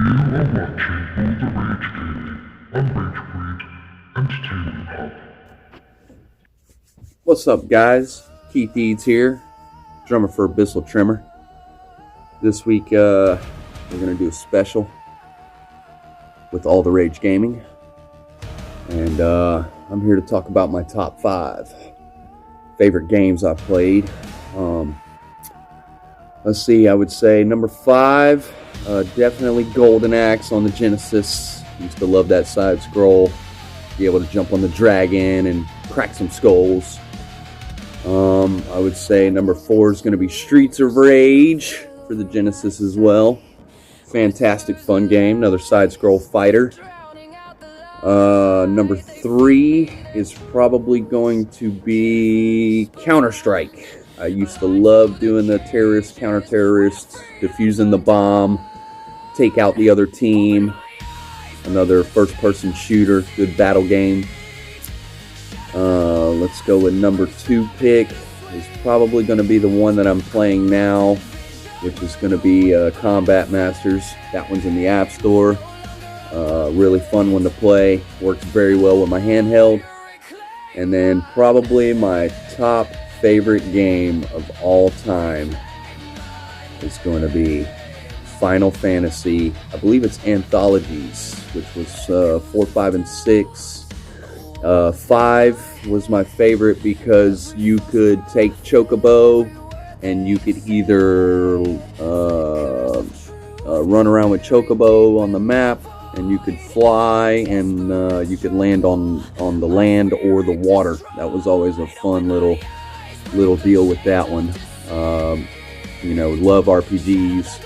are watching All the Rage Gaming on Ragebreed Entertainment Hub. What's up, guys? Keith Eads here, drummer for Abyssal Tremor. This week, we're going to do a special with All the Rage Gaming. And I'm here to talk about my top 5 favorite games I've played. Let's see, I would say number 5, definitely Golden Axe on the Genesis. Used to love that side scroll. Be able to jump on the dragon and crack some skulls. I would say number 4 is going to be Streets of Rage for the Genesis as well. Fantastic fun game, another side scroll fighter. Number 3 is probably going to be Counter-Strike. I used to love doing the terrorist, counter-terrorist, defusing the bomb, take out the other team. Another first-person shooter, good battle game. Let's go with number 2 pick. Is probably going to be the one that I'm playing now, which is going to be Combat Masters. That one's in the App Store. Really fun one to play. Works very well with my handheld. And then probably my top favorite game of all time is going to be Final Fantasy. I believe it's Anthologies, which was 4, 5, and 6. 5 was my favorite because you could take Chocobo and you could either run around with Chocobo on the map, and you could fly, and you could land on the land or the water. That was always a fun little deal with that one. Love RPGs,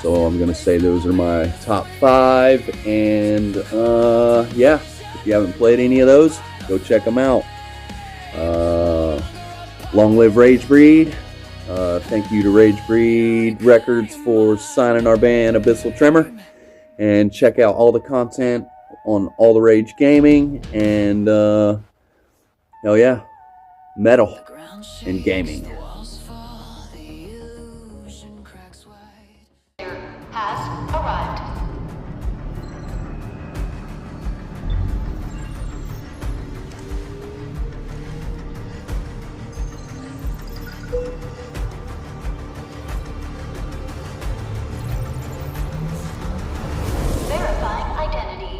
so I'm gonna say those are my top 5. And yeah, if you haven't played any of those, go check them out. Long live Ragebreed. Thank you to Ragebreed Records for signing our band Abyssal Tremor. And check out all the content on All the Rage Gaming. And hell yeah, metal and gaming. Has arrived. Verifying identity.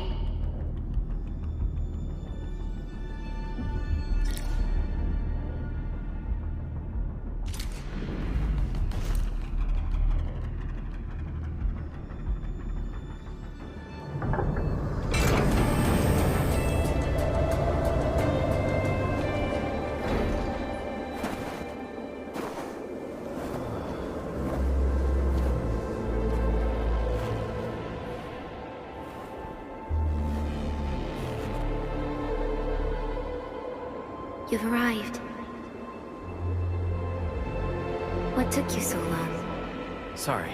You've arrived. What took you so long? Sorry.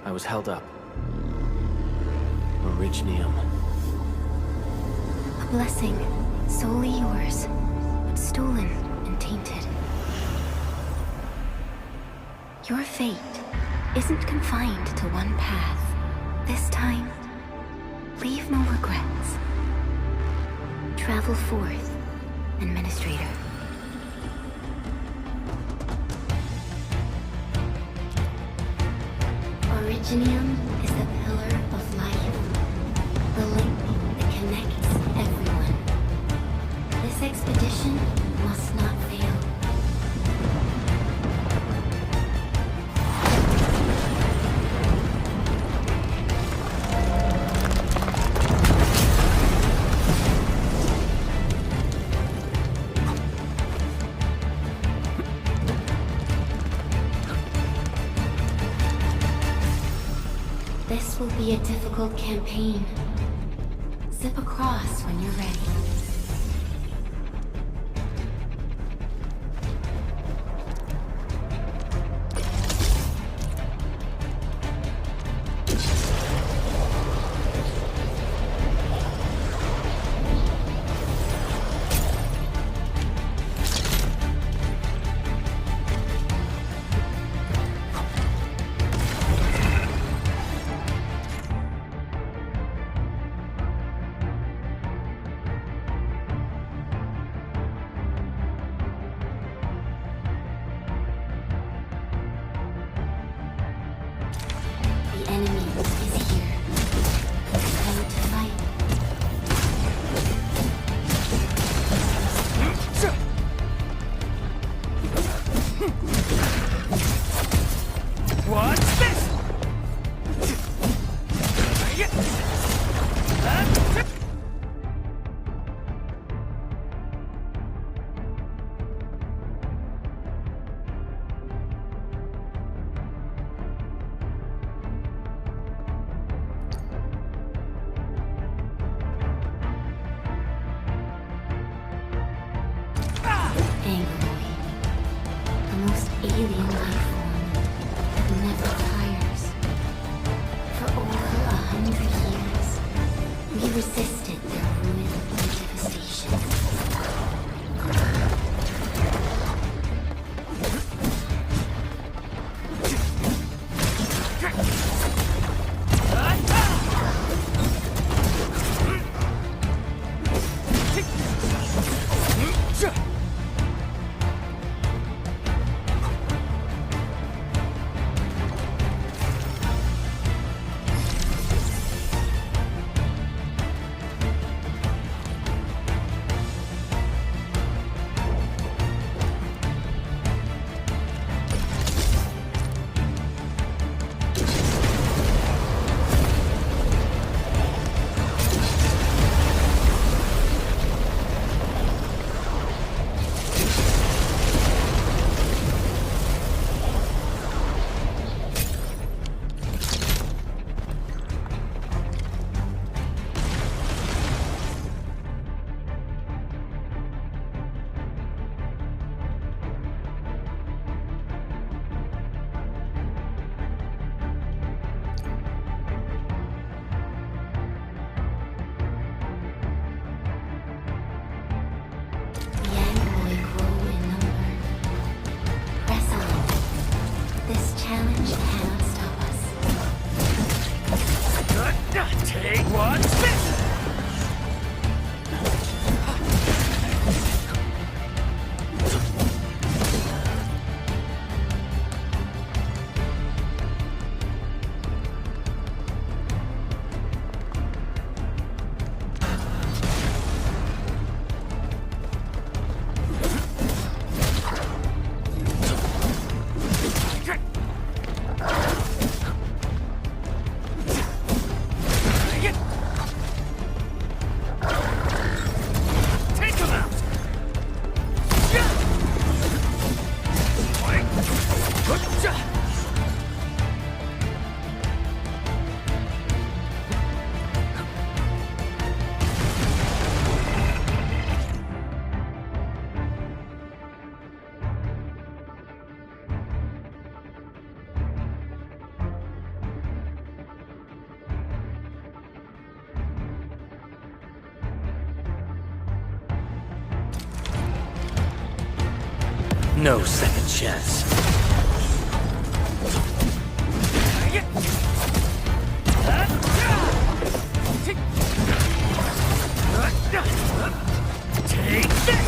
I was held up. Originium. A blessing, solely yours, but stolen and tainted. Your fate isn't confined to one path. This time, leave no regrets. Travel forth, Administrator. Originium is the pillar of life, the link that connects everyone. This expedition must not fail. This will be a difficult campaign. Zip across when you're ready. The enemy is here. Time to fight. What's this? Angloid. The most alien life form that never tires. For over 100 years, we resisted their ruin and devastation. The Angloid grow in number. Press on. This challenge cannot stop us. Take what's this? Take him out! No second chance. Take this!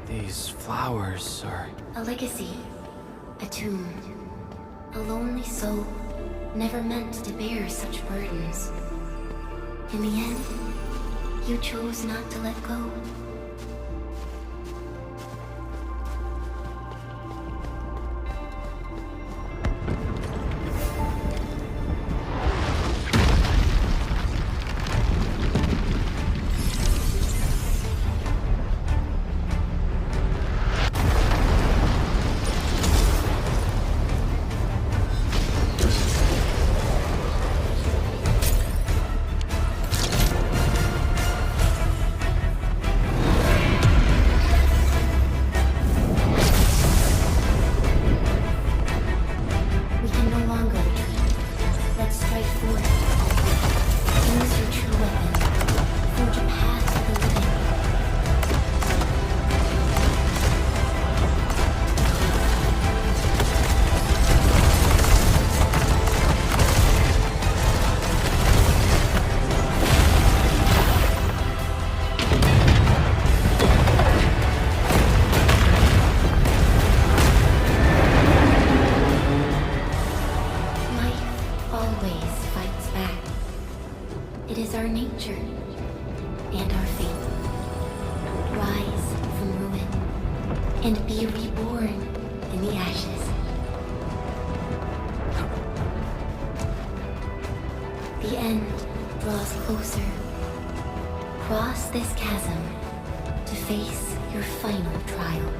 These flowers are... A legacy. A tomb. A lonely soul, never meant to bear such burdens. In the end, you chose not to let go. and be reborn in the ashes. The end draws closer. Cross this chasm to face your final trial.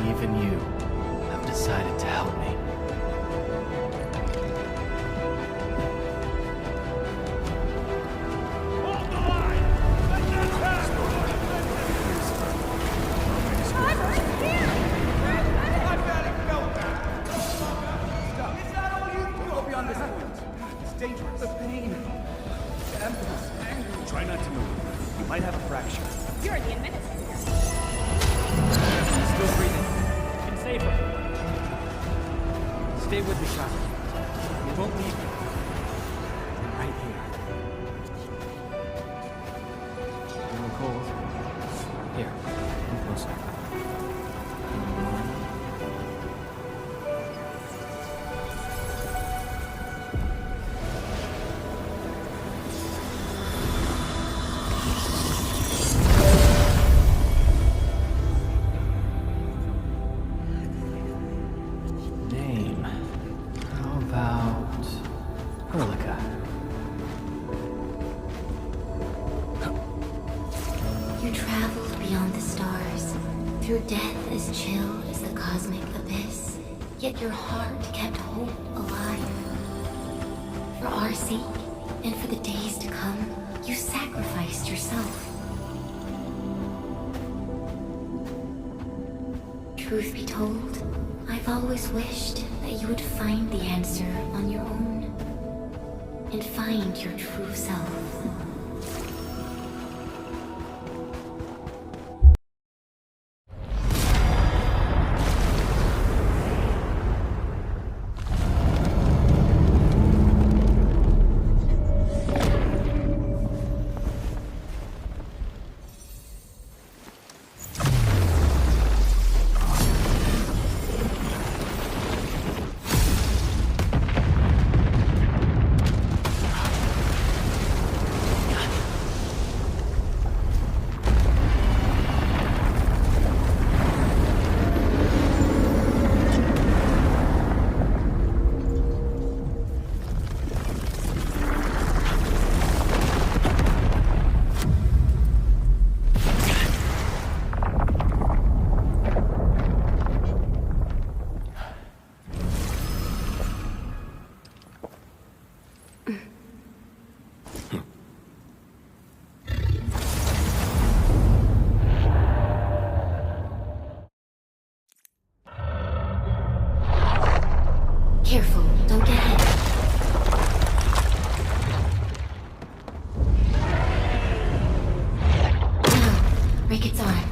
Even you have decided to help me. Hold the line! Let them pass! I've got it felt that! Stop. Is that all you do? Go beyond this point. It's dangerous. The pain. The emptiness. Anger. Try not to move. You might have a fracture. You're the administrator. Still breathing. You can save her. Stay with me, child. You won't leave me. I'm right here. Feeling cold? Here, come closer. Name. How about Perlica? You traveled beyond the stars, through death as chill as the cosmic abyss. Yet your heart kept hope alive. For our sake, and for the days to come, you sacrificed yourself. Truth be told, I've always wished that you would find the answer on your own, and find your true self. Careful, don't get hit. Now, break its arm.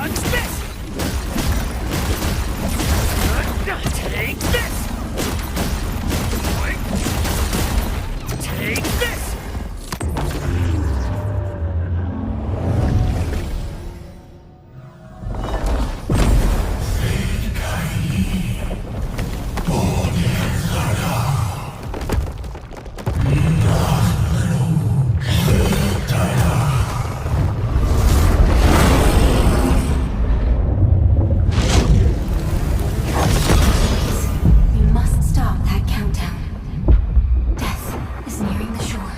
Dodge this! Take this! Take this! You must stop that countdown. Death is nearing the shore.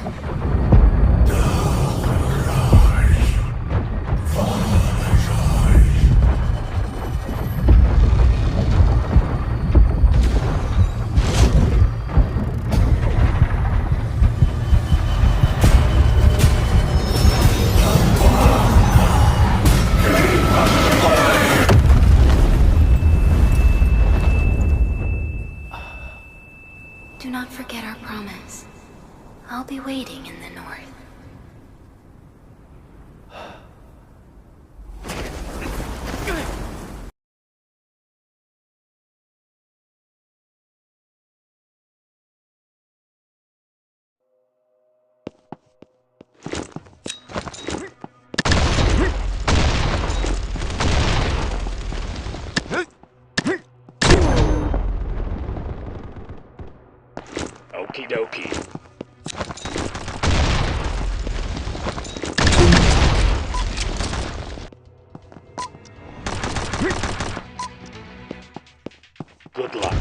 Do not forget our promise. I'll be waiting in the north. Okie dokie. Good luck.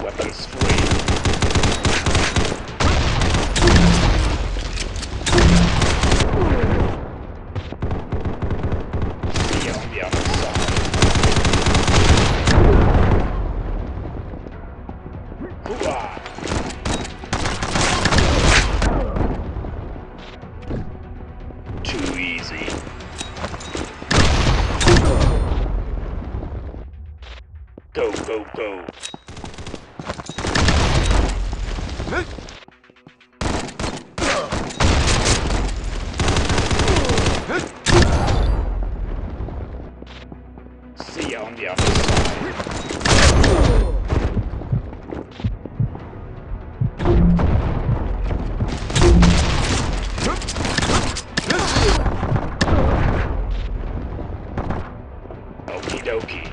Weapons free. See you on the other side. Hoorah! Too easy. Go, go, go. See you on the other side. Okie dokie.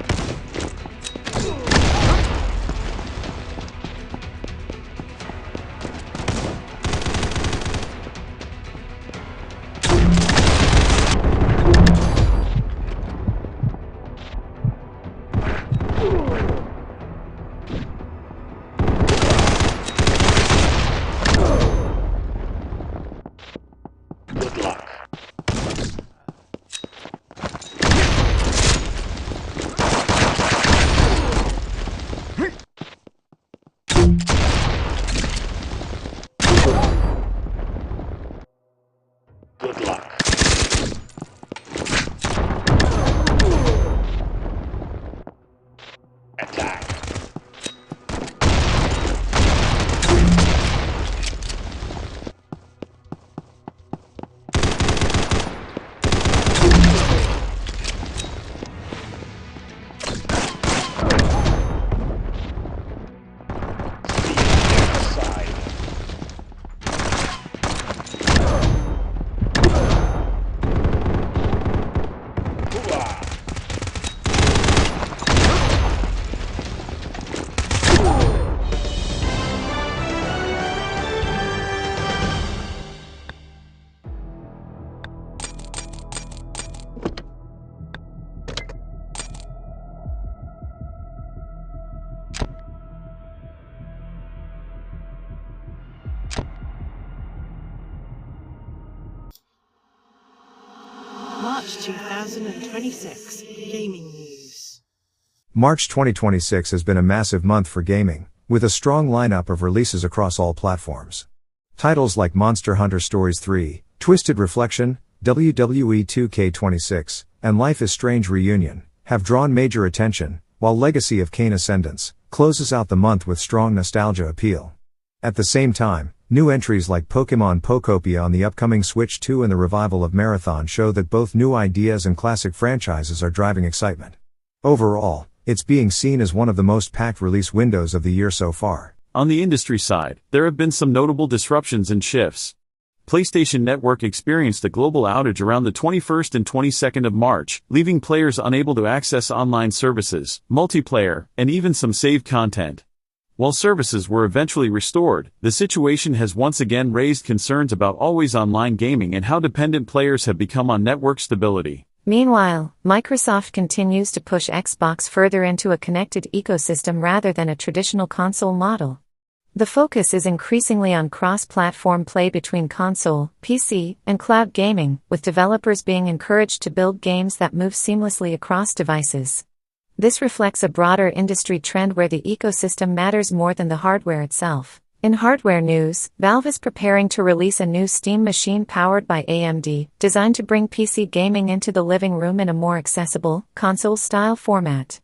Good luck. Good luck. Attack. March 2026 Gaming News. March 2026 has been a massive month for gaming, with a strong lineup of releases across all platforms. Titles like Monster Hunter Stories 3, Twisted Reflection, WWE 2K26, and Life is Strange Reunion, have drawn major attention, while Legacy of Kain Ascendance closes out the month with strong nostalgia appeal. At the same time, new entries like Pokémon Pokopia on the upcoming Switch 2 and the revival of Marathon show that both new ideas and classic franchises are driving excitement. Overall, it's being seen as one of the most packed release windows of the year so far. On the industry side, there have been some notable disruptions and shifts. PlayStation Network experienced a global outage around the 21st and 22nd of March, leaving players unable to access online services, multiplayer, and even some saved content. While services were eventually restored, the situation has once again raised concerns about always online gaming and how dependent players have become on network stability. Meanwhile, Microsoft continues to push Xbox further into a connected ecosystem rather than a traditional console model. The focus is increasingly on cross-platform play between console, PC, and cloud gaming, with developers being encouraged to build games that move seamlessly across devices. This reflects a broader industry trend where the ecosystem matters more than the hardware itself. In hardware news, Valve is preparing to release a new Steam machine powered by AMD, designed to bring PC gaming into the living room in a more accessible, console-style format.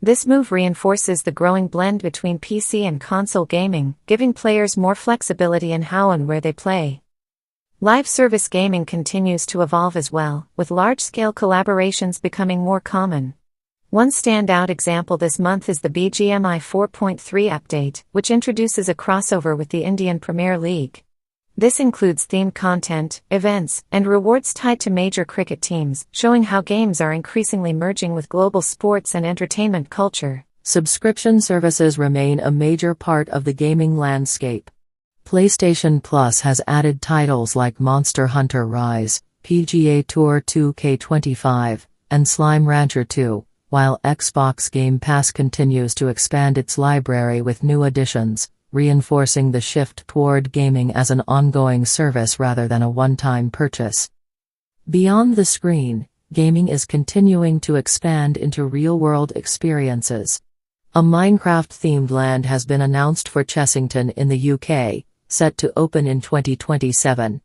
This move reinforces the growing blend between PC and console gaming, giving players more flexibility in how and where they play. Live service gaming continues to evolve as well, with large-scale collaborations becoming more common. One standout example this month is the BGMI 4.3 update, which introduces a crossover with the Indian Premier League. This includes themed content, events, and rewards tied to major cricket teams, showing how games are increasingly merging with global sports and entertainment culture. Subscription services remain a major part of the gaming landscape. PlayStation Plus has added titles like Monster Hunter Rise, PGA Tour 2K25, and Slime Rancher 2, while Xbox Game Pass continues to expand its library with new additions, reinforcing the shift toward gaming as an ongoing service rather than a one-time purchase. Beyond the screen, gaming is continuing to expand into real-world experiences. A Minecraft-themed land has been announced for Chessington in the UK, set to open in 2027.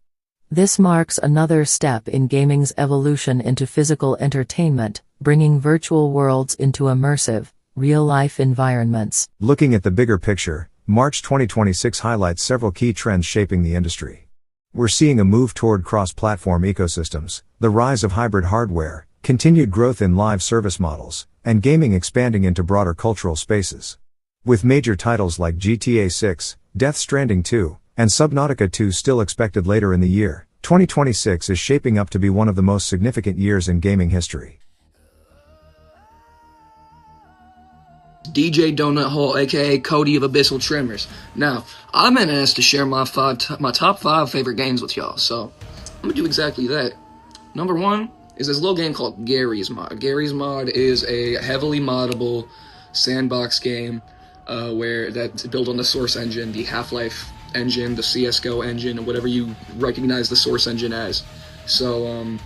This marks another step in gaming's evolution into physical entertainment, bringing virtual worlds into immersive, real-life environments. Looking at the bigger picture, March 2026 highlights several key trends shaping the industry. We're seeing a move toward cross-platform ecosystems, the rise of hybrid hardware, continued growth in live service models, and gaming expanding into broader cultural spaces. With major titles like GTA 6, Death Stranding 2, and Subnautica 2 still expected later in the year, 2026 is shaping up to be one of the most significant years in gaming history. DJ Donut Hole, aka Cody of Abyssal Tremors. Now, I've been asked to share my top 5 favorite games with y'all, so I'm gonna do exactly that. Number 1 is this little game called Gary's Mod. Gary's Mod is a heavily moddable sandbox game where that's built on the Source engine, the Half-Life engine, the CSGO engine, whatever you recognize the Source engine as. So,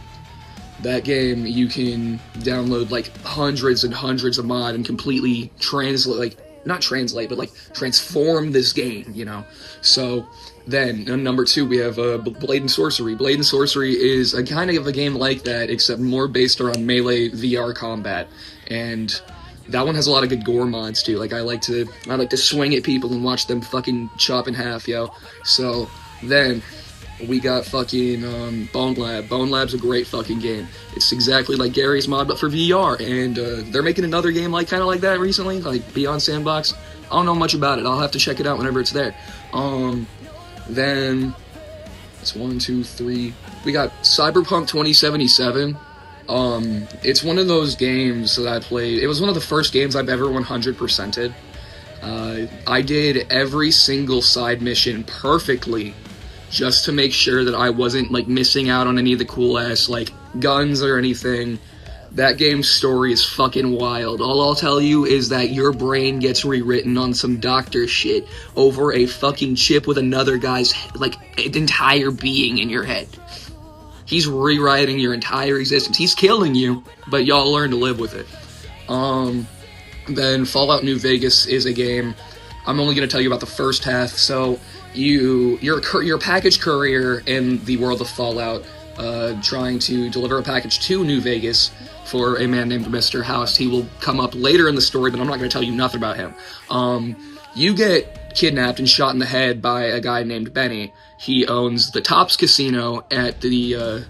that game, you can download like hundreds and hundreds of mod and completely transform this game, you know. So then, number 2, we have Blade and Sorcery. Blade and Sorcery is a kind of a game like that, except more based around melee VR combat. And that one has a lot of good gore mods too. Like I like to swing at people and watch them fucking chop in half, yo. So then we got fucking Bone Lab. Bone Lab's a great fucking game. It's exactly like Gary's Mod, but for VR. And they're making another game kind of like that recently, like Beyond Sandbox. I don't know much about it. I'll have to check it out whenever it's there. Then it's 1, 2, 3. We got Cyberpunk 2077. It's one of those games that I played. It was one of the first games I've ever 100%ed. I did every single side mission perfectly, just to make sure that I wasn't missing out on any of the cool ass guns or anything. That game's story is fucking wild. All I'll tell you is that your brain gets rewritten on some doctor shit over a fucking chip with another guy's entire being in your head. He's rewriting your entire existence. He's killing you, but y'all learn to live with it. Then Fallout New Vegas is a game. I'm only going to tell you about the first half. So you're a package courier in the world of Fallout, trying to deliver a package to New Vegas for a man named Mr. House. He will come up later in the story, but I'm not going to tell you nothing about him. You get kidnapped and shot in the head by a guy named Benny. He owns the Tops Casino at the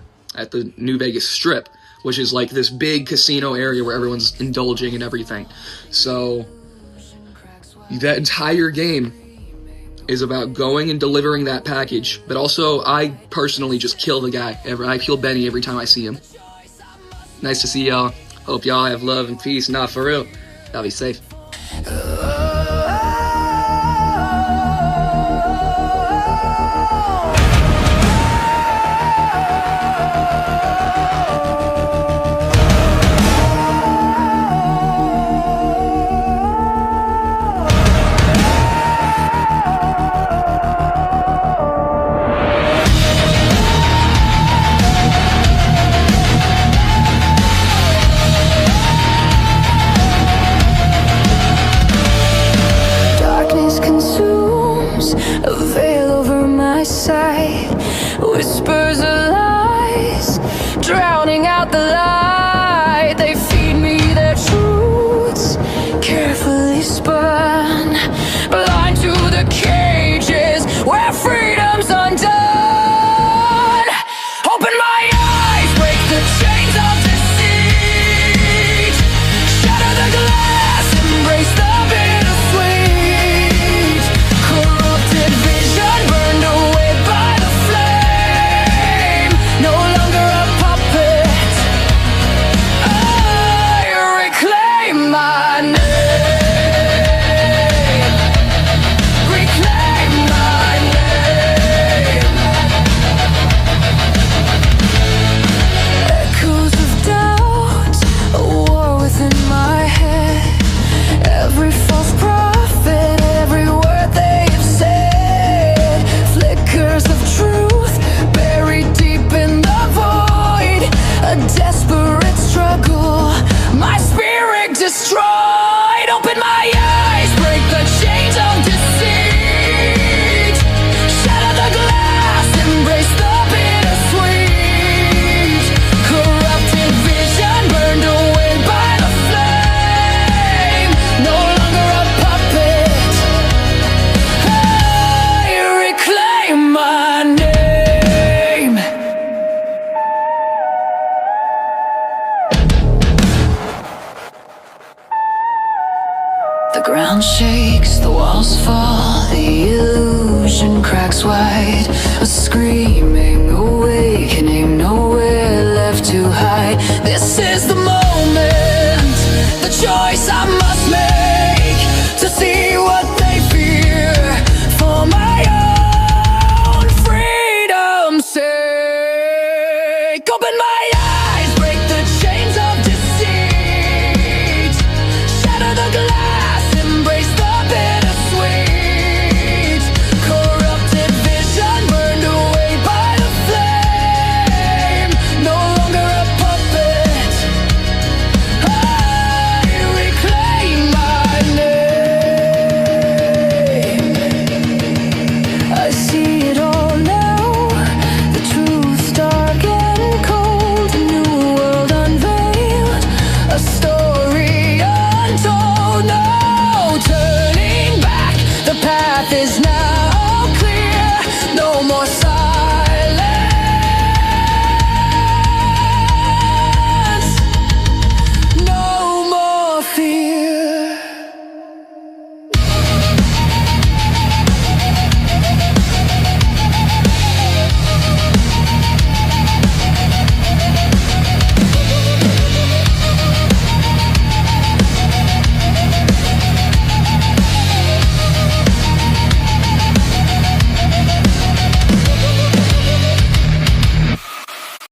New Vegas Strip, which is like this big casino area where everyone's indulging and everything. So that entire game is about going and delivering that package, but also I personally just kill the guy. I kill Benny every time I see him. Nice to see y'all. Hope y'all have love and peace. Nah, for real. Y'all be safe. Whispers of lies, drowning out the light. They feed me their truths, carefully spun, blind to the cages where freedom's undone. Open my eyes, break the chains of deceit, shatter the glass, embrace the bittersweet. Corrupted vision burned away by the flame, no longer a puppet. I reclaim my name, reclaim my name. Echoes of doubt, a war within my head. Every false prophet, every word they have said. Flickers of truth, buried deep in the void. A desperate struggle, my spirit destroyed. Open my eyes, break the chains of deceit, shatter the glass, embrace the bittersweet. Corrupted vision burned away by the flame, no longer a puppet. I reclaim my name. The ground shakes, the walls fall, the illusion cracks wide. A scream